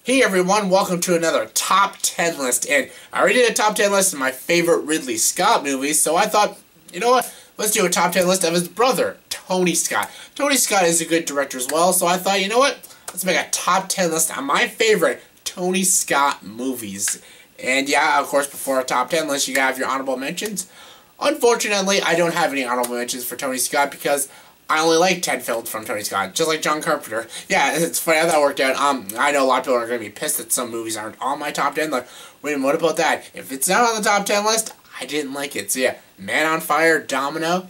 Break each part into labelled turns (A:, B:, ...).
A: Hey everyone, welcome to another top 10 list, and I already did a top 10 list of my favorite Ridley Scott movies, so I thought, you know what, let's do a top 10 list of his brother, Tony Scott. Tony Scott is a good director as well, so I thought, you know what, let's make a top 10 list of my favorite Tony Scott movies. And yeah, of course, before a top 10 list, you gotta have your honorable mentions. Unfortunately, I don't have any honorable mentions for Tony Scott because I only like 10 films from Tony Scott, just like John Carpenter. Yeah, it's funny how that worked out. I know a lot of people are going to be pissed that some movies aren't on my top 10. Like, wait, what about that? If it's not on the top 10 list, I didn't like it. So yeah, Man on Fire, Domino,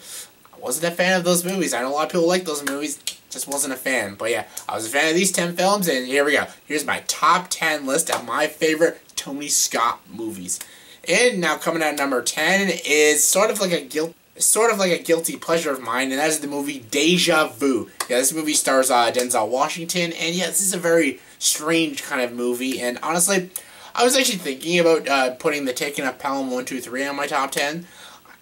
A: I wasn't a fan of those movies. I know a lot of people like those movies, just wasn't a fan. But yeah, I was a fan of these 10 films, and here we go. Here's my top 10 list of my favorite Tony Scott movies. And now coming at number 10 is sort of like a guilty pleasure of mine, and that is the movie Deja Vu. Yeah, this movie stars Denzel Washington, and yeah, this is a very strange kind of movie, and honestly, I was actually thinking about putting the Taking Up Pelham 1, 2, 3 on my top 10.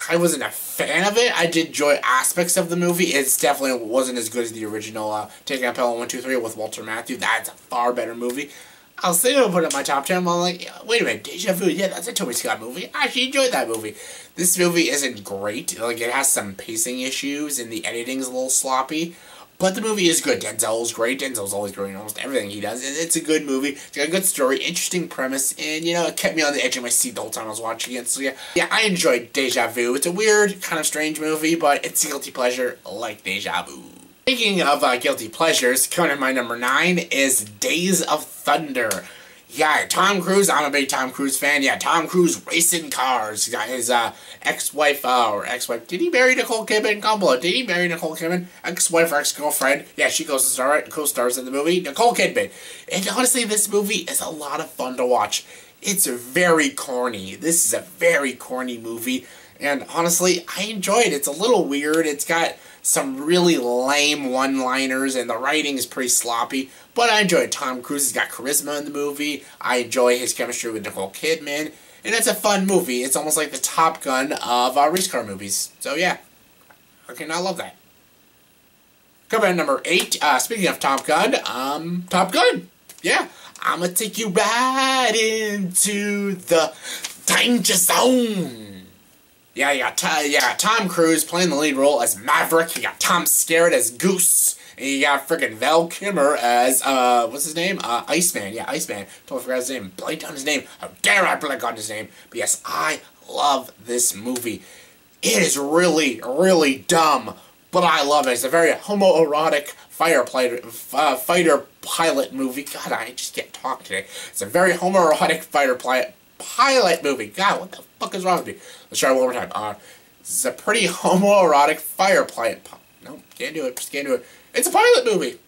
A: I wasn't a fan of it. I did enjoy aspects of the movie. It definitely wasn't as good as the original Taking Up Pelham 1, 2, 3 with Walter Matthau. That's a far better movie. I was thinking of putting it in my top 10, but I'm like, wait a minute, Deja Vu, yeah, that's a Tony Scott movie. I actually enjoyed that movie. This movie isn't great. Like, it has some pacing issues, and the editing's a little sloppy. But the movie is good. Denzel's great. Denzel's always great in almost everything he does. It's a good movie. It's got a good story, interesting premise, and, you know, it kept me on the edge of my seat the whole time I was watching it. So, yeah, I enjoyed Deja Vu. It's a weird, kind of strange movie, but it's a guilty pleasure like Deja Vu. Speaking of guilty pleasures, coming in my number 9 is Days of Thunder. Yeah, Tom Cruise, I'm a big Tom Cruise fan. Yeah, Tom Cruise racing cars. He got his ex-wife, did he marry Nicole Kidman? Comment below. Did he marry Nicole Kidman? Ex-wife or ex-girlfriend? Yeah, she co-stars in the movie. Nicole Kidman. And honestly, this movie is a lot of fun to watch. It's very corny. This is a very corny movie. And honestly, I enjoy it. It's a little weird. It's got some really lame one-liners, and the writing is pretty sloppy. But I enjoy it. Tom Cruise has got charisma in the movie. I enjoy his chemistry with Nicole Kidman. And it's a fun movie. It's almost like the Top Gun of race car movies. So yeah, okay, I love that. Coming at number 8, speaking of Top Gun, Top Gun. Yeah, I'm gonna take you right into the danger zone. Yeah, you got Tom Cruise playing the lead role as Maverick. You got Tom Skerritt as Goose. And you got freaking Val Kilmer as, what's his name? Iceman. Yeah, Iceman. Totally forgot his name. Blanked on his name. How dare I blank on his name? But yes, I love this movie. It is really, really dumb, but I love it. It's a very homoerotic fighter pilot movie. God, I just can't talk today. It's a very homoerotic fighter pilot movie. God, what the fuck is wrong with me? Let's try it one more time. This is a pretty homoerotic fire pilot. Nope, can't do it. Just can't do it. It's a pilot movie.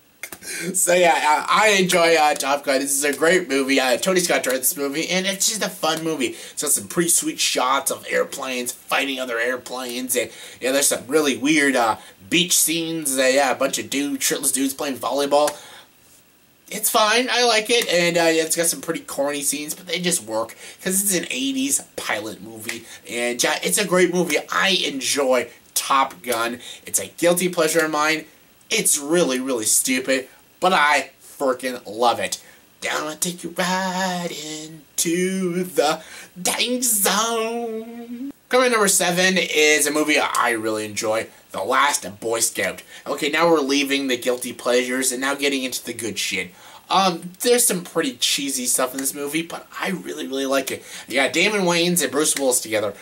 A: So yeah, I enjoy Top Gun. This is a great movie. Tony Scott directed this movie, and it's just a fun movie. It's got some pretty sweet shots of airplanes fighting other airplanes, and yeah, there's some really weird beach scenes. Yeah, a bunch of shirtless dudes playing volleyball. It's fine. I like it, and it's got some pretty corny scenes, but they just work because it's an 80s pilot movie, and yeah, it's a great movie. I enjoy Top Gun. It's a guilty pleasure of mine. It's really, really stupid, but I freaking love it. Now I'm gonna take you right into the danger zone. Coming at number 7 is a movie I really enjoy, The Last Boy Scout. Okay, now we're leaving the guilty pleasures and now getting into the good shit. There's some pretty cheesy stuff in this movie, but I really, really like it. You got Damon Wayans and Bruce Willis together.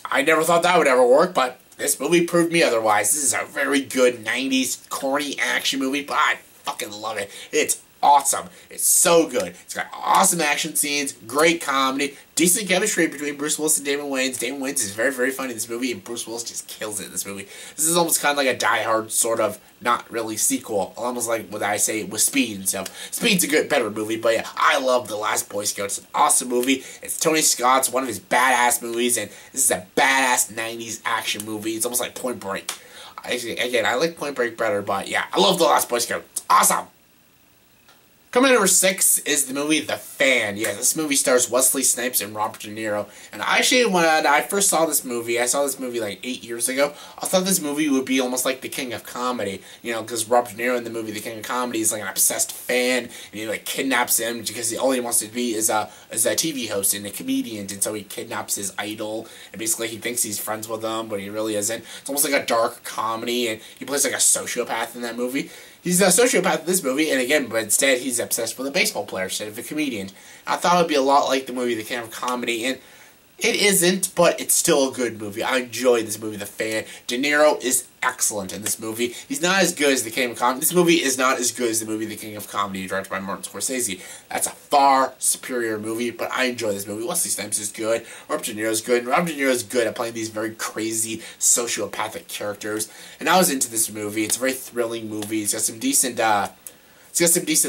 A: I never thought that would ever work, but this movie proved me otherwise. This is a very good 90s corny action movie, but I fucking love it. It's awesome. It's so good. It's got awesome action scenes, great comedy, decent chemistry between Bruce Willis and Damon Wayans. Damon Wayans is very, very funny in this movie, and Bruce Willis just kills it in this movie. This is almost kind of like a Die Hard sort of, not really sequel, almost like what I say with Speed and stuff. Speed's a better movie, but yeah, I love The Last Boy Scout. It's an awesome movie. It's Tony Scott's, one of his badass movies, and this is a badass 90s action movie. It's almost like Point Break. Again, I like Point Break better, but yeah, I love The Last Boy Scout. It's awesome. Coming at number 6 is the movie The Fan. Yeah, this movie stars Wesley Snipes and Robert De Niro. And actually, when I first saw this movie, I saw this movie like 8 years ago, I thought this movie would be almost like The King of Comedy. You know, because Robert De Niro in the movie The King of Comedy is like an obsessed fan, and he like kidnaps him because all he wants to be is a TV host and a comedian, and so he kidnaps his idol, and basically he thinks he's friends with him, but he really isn't. It's almost like a dark comedy, and he plays like a sociopath in that movie. He's a sociopath in this movie, and again, but instead he's obsessed with a baseball player instead of a comedian. I thought it would be a lot like the movie The King of Comedy, and it isn't, but it's still a good movie. I enjoy this movie, The Fan. De Niro is excellent in this movie. He's not as good as The King of Comedy. This movie is not as good as the movie The King of Comedy, directed by Martin Scorsese. That's a far superior movie, but I enjoy this movie. Wesley Snipes is good. Robert De Niro is good. Robert De Niro is good at playing these very crazy, sociopathic characters. And I was into this movie. It's a very thrilling movie. It's got some decent,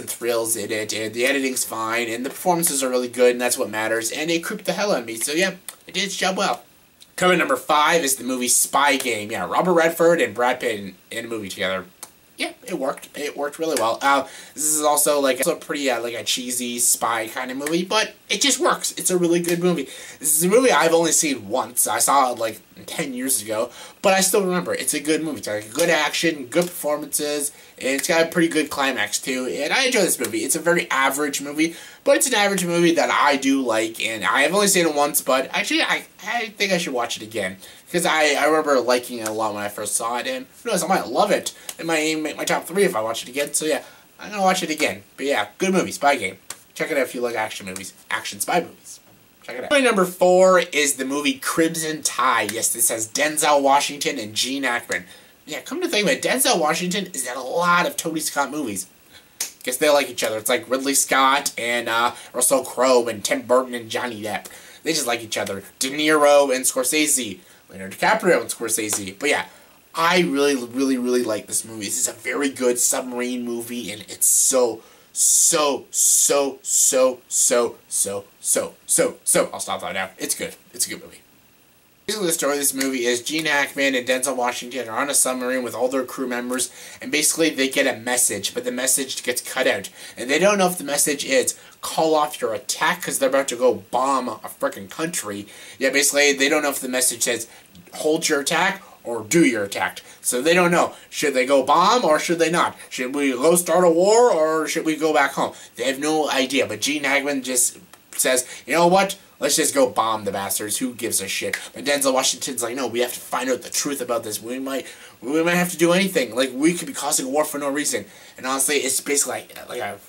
A: thrills in it, and the editing's fine, and the performances are really good, and that's what matters, and it creeped the hell out of me, so yeah, it did its job well. Coming number 5 is the movie Spy Game. Yeah, Robert Redford and Brad Pitt in a movie together. Yeah, it worked. It worked really well. This is also like pretty like a cheesy spy kind of movie, but it just works. It's a really good movie. This is a movie I've only seen once. I saw it like 10 years ago, but I still remember it. It's a good movie. It's like good action, good performances, and it's got a pretty good climax too. And I enjoy this movie. It's a very average movie, but it's an average movie that I do like, and I have only seen it once, but actually I think I should watch it again. Because I remember liking it a lot when I first saw it, and who knows, I might love it. It might even make my top 3 if I watch it again, so yeah, I'm going to watch it again. But yeah, good movie, Spy Game. Check it out if you like action movies, action spy movies. Check it out. Movie number 4 is the movie Crimson Tide. Yes, this has Denzel Washington and Gene Hackman. Yeah, come to think of it, Denzel Washington is in a lot of Tony Scott movies. Guess they like each other. It's like Ridley Scott and Russell Crowe and Tim Burton and Johnny Depp. They just like each other. De Niro and Scorsese. Leonardo DiCaprio and Scorsese. But yeah, I really like this movie. This is a very good submarine movie, and it's so, I'll stop that now. It's good. It's a good movie. Basically, the story of this movie is Gene Hackman and Denzel Washington are on a submarine with all their crew members, and basically they get a message, but the message gets cut out. And they don't know if the message is, call off your attack, because they're about to go bomb a frickin' country. Yeah, basically, they don't know if the message says, hold your attack, or do your attack. So they don't know. Should they go bomb, or should they not? Should we go start a war, or should we go back home? They have no idea, but Gene Hackman just says, you know what? Let's just go bomb the bastards. Who gives a shit? But Denzel Washington's like, no, we have to find out the truth about this. We might have to do anything. Like, we could be causing a war for no reason. And honestly, it's basically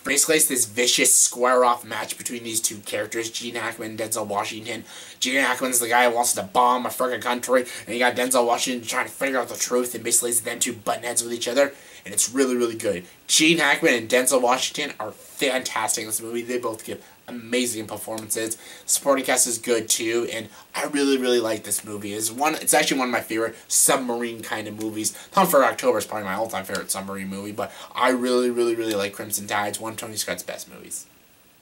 A: basically it's this vicious square-off match between these two characters, Gene Hackman and Denzel Washington. Gene Hackman's the guy who wants to bomb a friggin' country, and you got Denzel Washington trying to figure out the truth, and basically it's them two button heads with each other. And it's really good. Gene Hackman and Denzel Washington are fantastic in this movie. They both give amazing performances. Supporting cast is good too, and I really like this movie. It's actually one of my favorite submarine kind of movies. Hunt for October is probably my all-time favorite submarine movie, but I really like Crimson Tide. It's one of Tony Scott's best movies.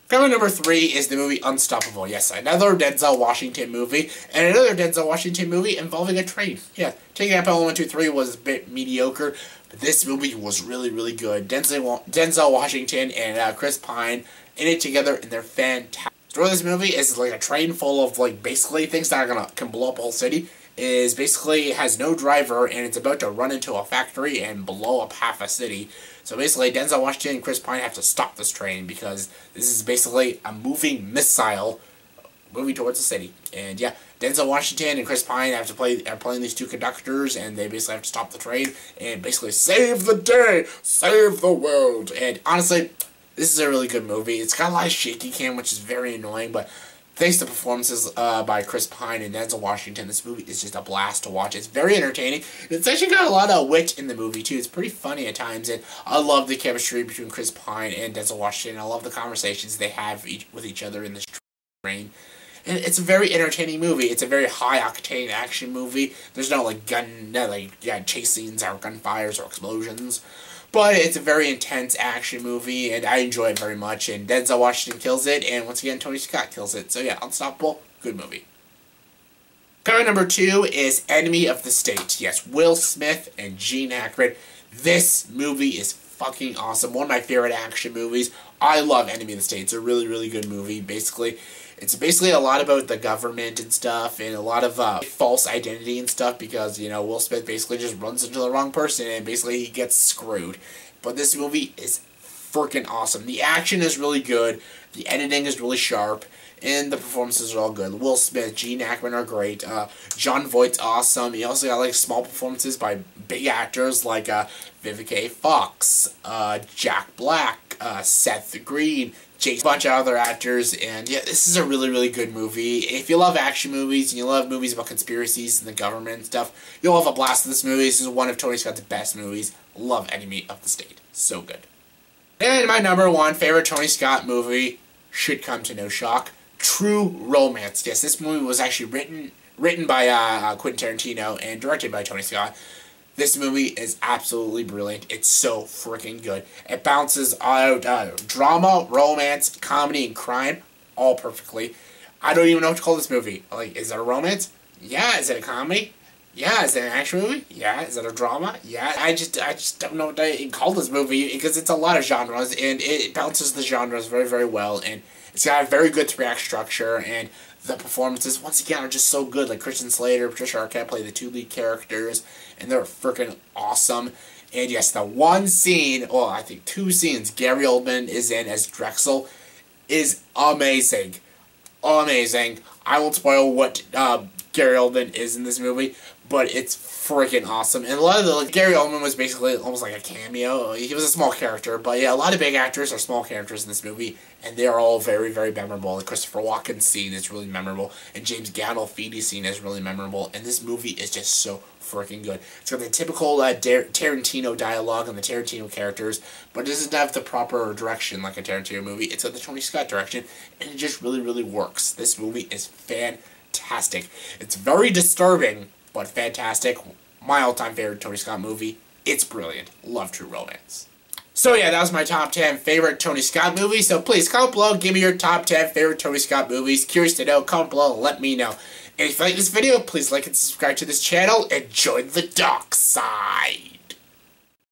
A: Coming number 3 is the movie Unstoppable. Yes, another Denzel Washington movie, and another Denzel Washington movie involving a train. Yeah, Taking Up Pelham 1, 2, 3 was a bit mediocre, but this movie was really good. Denzel Washington and Chris Pine in it together, and they're fantastic. The story of this movie is like a train full of like basically things that can blow up a whole city. Is basically has no driver, and it's about to run into a factory and blow up half a city. So basically, Denzel Washington and Chris Pine have to stop this train because this is basically a moving missile moving towards the city. And yeah, Denzel Washington and Chris Pine are playing these two conductors, and they basically have to stop the train and basically save the day, save the world. And honestly, this is a really good movie. It's got a lot of shaky cam, which is very annoying, but thanks to performances by Chris Pine and Denzel Washington, this movie is just a blast to watch. It's very entertaining. It's actually got a lot of wit in the movie, too. It's pretty funny at times, and I love the chemistry between Chris Pine and Denzel Washington. I love the conversations they have with each other in this train. And it's a very entertaining movie. It's a very high-octane action movie. There's no, chase scenes or gunfires or explosions. But it's a very intense action movie, and I enjoy it very much, and Denzel Washington kills it, and once again, Tony Scott kills it. So yeah, Unstoppable, good movie. Coming number 2 is Enemy of the State. Yes, Will Smith and Gene Hackman. This movie is fucking awesome. One of my favorite action movies I love Enemy of the State. It's a really, really good movie. It's basically a lot about the government and stuff, and a lot of false identity and stuff, because, you know, Will Smith basically just runs into the wrong person, and basically he gets screwed. But this movie is freaking awesome. The action is really good, the editing is really sharp, and the performances are all good. Will Smith, Gene Hackman are great. Jon Voight's awesome. You also got like small performances by big actors like Vivica A. Fox, Jack Black, Seth Green, Jason, a bunch of other actors. And yeah, this is a really, really good movie. If you love action movies and you love movies about conspiracies and the government and stuff, you'll have a blast with this movie. This is one of Tony Scott's best movies. Love Enemy of the State. So good. And my number one favorite Tony Scott movie should come to no shock. True Romance. Yes, this movie was actually written by Quentin Tarantino and directed by Tony Scott. This movie is absolutely brilliant. It's so freaking good. It balances out drama, romance, comedy, and crime all perfectly. I don't even know what to call this movie. Like, is it a romance? Yeah. Is it a comedy? Yeah. Is it an action movie? Yeah. Is it a drama? Yeah. I just don't know what to call this movie, because it's a lot of genres, and it balances the genres very, very well, and it's got a very good three-act structure, and the performances, once again, are just so good. Like, Christian Slater, Patricia Arquette play the two lead characters, and they're freaking awesome. And yes, the one scene, well, I think two scenes Gary Oldman is in as Drexel is amazing. Amazing. I won't spoil what Gary Oldman is in this movie, but it's freaking awesome. And a lot of the, like, Gary Oldman was basically almost like a cameo. He was a small character, but yeah, a lot of big actors are small characters in this movie, and they are all very, very memorable. Like, Christopher Walken's scene is really memorable, and James Gandolfini's scene is really memorable, and this movie is just so freaking good. It's got the typical Tarantino dialogue and the Tarantino characters, but it doesn't have the proper direction like a Tarantino movie. It's got the Tony Scott direction, and it just really, really works. This movie is fantastic. It's very disturbing, but fantastic. My all-time favorite Tony Scott movie. It's brilliant. Love True Romance. So yeah, that was my top 10 favorite Tony Scott movies. So please, comment below, give me your top 10 favorite Tony Scott movies. Curious to know, comment below and let me know. And if you like this video, please like and subscribe to this channel and join the dark side.